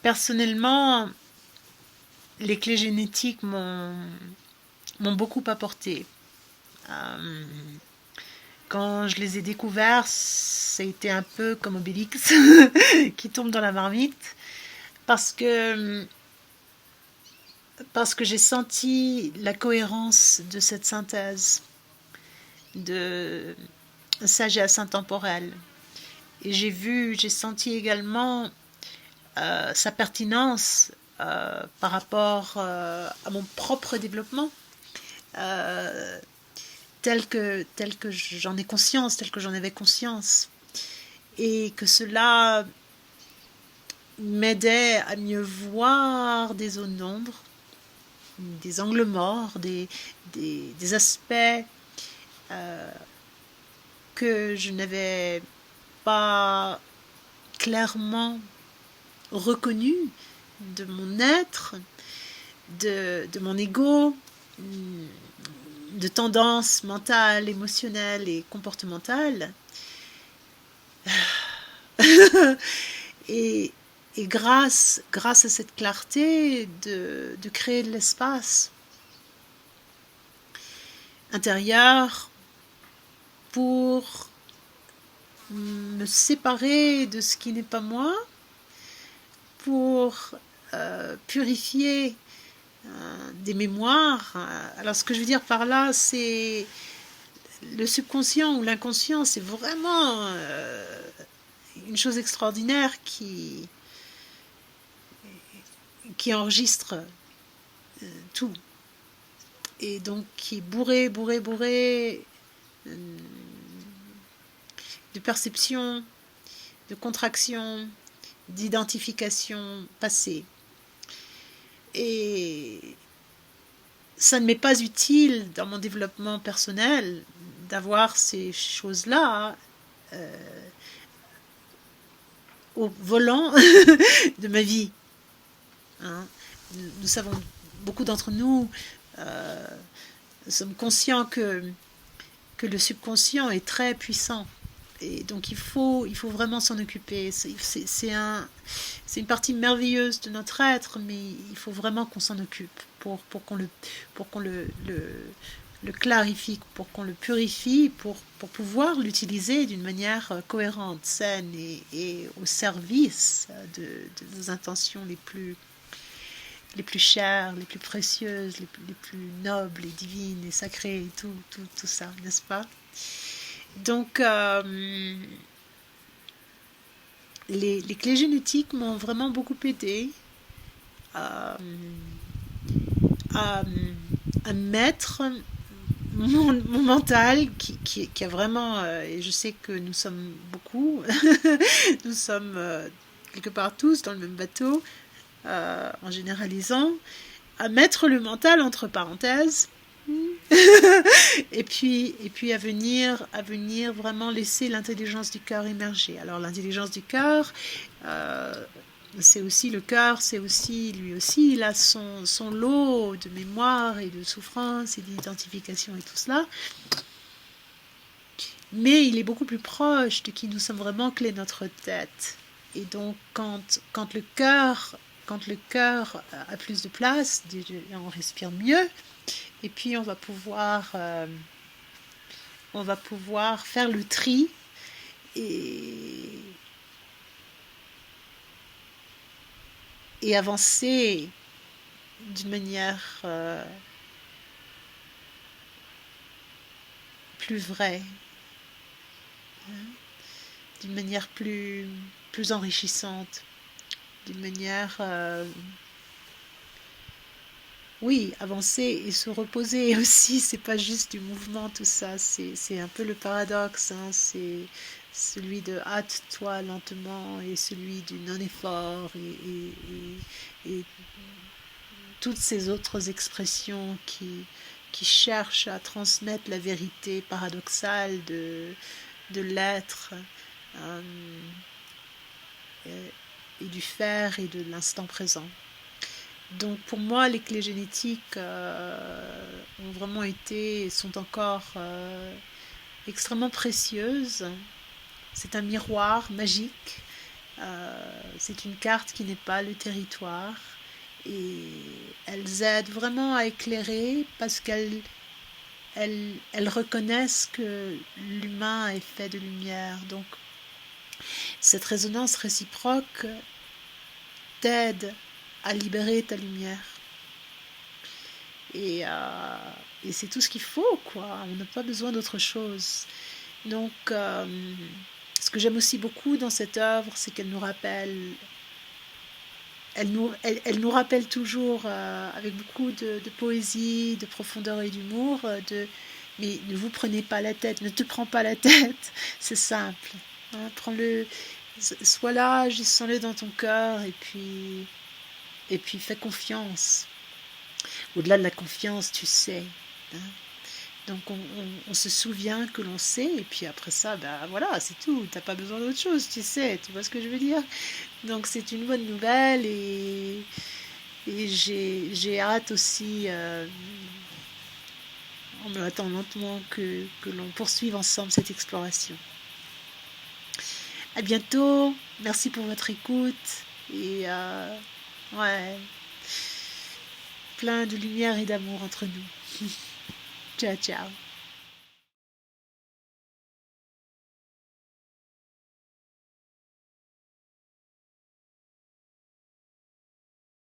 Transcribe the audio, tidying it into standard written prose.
Personnellement, les clés génétiques m'ont beaucoup apporté. Euh, Quand je les ai découverts, ça a été un peu comme Obélix qui tombe dans la marmite parce que, parce que j'ai senti la cohérence de cette synthèse de sagesse intemporelle. Et j'ai senti également sa pertinence par rapport à mon propre développement, euh, tel que j'en ai conscience, tel que j'en avais conscience. Et que cela m'aidait à mieux voir des zones d'ombre, des angles morts, des aspects euh, que je n'avais pas clairement reconnus de mon être, de mon ego, de tendances mentales, émotionnelles et comportementales. et, et grâce à cette clarté, de créer de l'espace intérieur pour me séparer de ce qui n'est pas moi, pour purifier des mémoires. Alors ce que je veux dire par là, c'est le subconscient ou l'inconscient, c'est vraiment une chose extraordinaire qui enregistre tout. Et donc qui est bourré de perception, de contraction, d'identification passée. Et ça ne m'est pas utile dans mon développement personnel d'avoir ces choses-là au volant de ma vie. Hein. Nous savons, beaucoup d'entre nous sommes conscients que le subconscient est très puissant. Et donc il faut vraiment s'en occuper. C'est une partie merveilleuse de notre être, mais il faut vraiment qu'on s'en occupe pour qu'on le clarifie, pour qu'on le purifie, pour pouvoir l'utiliser d'une manière cohérente, saine et au service de nos intentions les plus chères, les plus précieuses, les plus nobles et divines et sacrées et tout ça, n'est-ce pas? Donc, les clés génétiques m'ont vraiment beaucoup aidé à, à, à mettre mon mental qui a vraiment, et je sais que nous sommes beaucoup, nous sommes quelque part tous dans le même bateau, en généralisant, à mettre le mental entre parenthèses et puis à venir vraiment laisser l'intelligence du cœur émerger. Alors l'intelligence du cœur, c'est aussi le cœur, c'est aussi lui aussi, il a son lot de mémoire et de souffrance et d'identification et tout cela. Mais il est beaucoup plus proche de qui nous sommes vraiment que notre tête. Et donc quand le cœur a plus de place, on respire mieux. Et puis on va pouvoir faire le tri et avancer d'une manière plus vraie, hein, d'une manière plus enrichissante, d'une manière oui, avancer et se reposer aussi, c'est pas juste du mouvement, tout ça, c'est un peu le paradoxe, hein, c'est celui de hâte-toi lentement et celui du non-effort et toutes ces autres expressions qui cherchent à transmettre la vérité paradoxale de l'être euh, et du faire et de l'instant présent. Donc pour moi, les clés génétiques ont vraiment été et sont encore extrêmement précieuses. C'est un miroir magique C'est une carte qui n'est pas le territoire et elles aident vraiment à éclairer parce qu'elles reconnaissent que l'humain est fait de lumière. Donc cette résonance réciproque t'aide à libérer ta lumière. Et c'est tout ce qu'il faut, quoi. On n'a pas besoin d'autre chose. Donc, ce que j'aime aussi beaucoup dans cette œuvre, c'est qu'elle nous rappelle, elle nous rappelle toujours avec beaucoup de poésie, de profondeur et d'humour, mais ne vous prenez pas la tête, ne te prends pas la tête, c'est simple. Hein, prends-le, sois là, sens-le dans ton cœur, et puis fais confiance. Au-delà de la confiance, tu sais. Hein. Donc on se souvient que l'on sait, et puis après ça, voilà, c'est tout. T'as pas besoin d'autre chose, tu sais, tu vois ce que je veux dire. Donc c'est une bonne nouvelle, et j'ai hâte aussi, en me hâtant lentement, que l'on poursuive ensemble cette exploration. À bientôt, merci pour votre écoute, et ouais, plein de lumière et d'amour entre nous. Ciao, ciao.